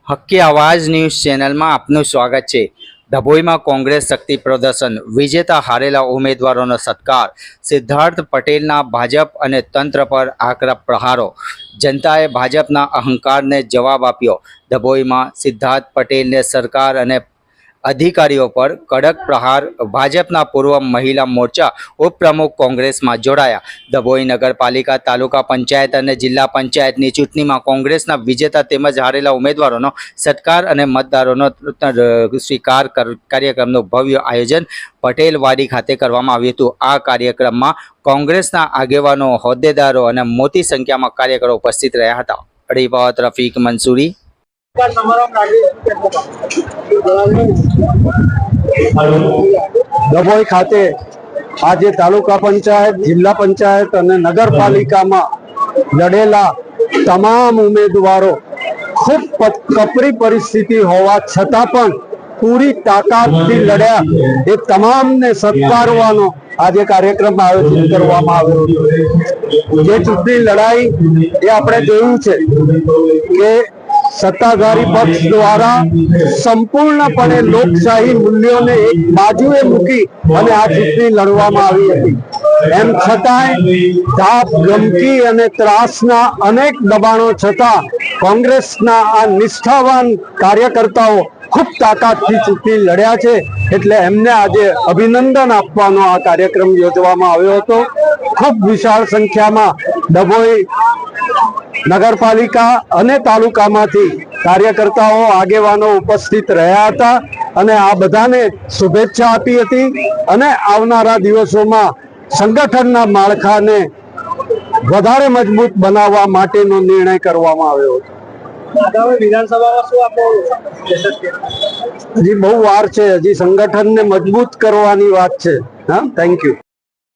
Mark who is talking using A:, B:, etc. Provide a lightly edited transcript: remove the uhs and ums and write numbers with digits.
A: હક્કી આવાજ ન્યૂઝ ચેનલમાં આપનું સ્વાગત છે। ડભોઈમાં કોંગ્રેસ શક્તિ પ્રદર્શન, વિજેતા હારેલા ઉમેદવારોનો સત્કાર, સિદ્ધાર્થ પટેલના ભાજપ અને તંત્ર પર આકરા પ્રહારો, જનતાએ ભાજપના અહંકારને જવાબ આપ્યો। ડભોઈમાં સિદ્ધાર્થ પટેલને સરકાર અને અધિકારીઓ પર કડક પ્રહાર, ભાજપના પૂર્વ મહિલા મોરચા ઉપપ્રમુખ કોંગ્રેસમાં જોડાયા। ડભોઈ નગરપાલિકા, તાલુકા પંચાયત અને જિલ્લા પંચાયતની ચૂંટણીમાં કોંગ્રેસના વિજેતા તેમજ હારેલા ઉમેદવારોનો સત્કાર અને મતદારોનો સ્વીકાર કાર્યક્રમનું ભવ્ય આયોજન પટેલવાડી ખાતે કરવામાં આવ્યું હતું। આ કાર્યક્રમમાં કોંગ્રેસના આગેવાનો, હોદ્દેદારો અને મોટી સંખ્યામાં કાર્યકરો ઉપસ્થિત રહ્યા હતા। રિપોર્ટ રફીક મંસૂરી।
B: ડભોઈ ખાતે આજે તાલુકા પંચાયત, જિલ્લા પંચાયત અને નગરપાલિકામાં લડેલા તમામ ઉમેદવારો ખૂબ કપરી પરિસ્થિતિ હોવા છતાં પણ પૂરી તાકાતથી લડ્યા। એ તમામને સત્કારવાનો આજે કાર્યક્રમ આયોજન કરવામાં આવ્યો હતો। જે ચૂંટણી લડાઈ એ આપણે જોયું છે કે સત્તાધારી પક્ષ દ્વારા સંપૂર્ણપણે લોકશાહી મૂલ્યોને એક બાજુએ મૂકી અને આ ચૂંટણી લડવામાં આવી હતી। એમ છતાંય ધાક, ધમકી અને ત્રાસના અનેક દબાણો છતાં કોંગ્રેસના આ નિષ્ઠાવાન કાર્યકર્તાઓ ખૂબ તાકાતથી ચૂંટણી લડ્યા છે। એટલે એમને આજે અભિનંદન આપવાનો આ કાર્યક્રમ યોજવામાં આવ્યો હતો। ખૂબ વિશાળ સંખ્યામાં ડભોઈ નગરપાલિકા અને તાલુકામાંથી કાર્યકર્તાઓ, આગેવાનો ઉપસ્થિત રહ્યા હતા અને આ બધાને શુભેચ્છા આપી હતી અને આવનારા દિવસોમાં સંગઠનના માળખાને વધારે મજબૂત બનાવવા માટેનો નિર્ણય કરવામાં આવ્યો હતો।
C: આગામી વિધાનસભામાં શું આપો?
B: હજી બહુ વાર છે, હજી સંગઠનને મજબૂત કરવાની વાત છે। હા, થેન્ક યુ।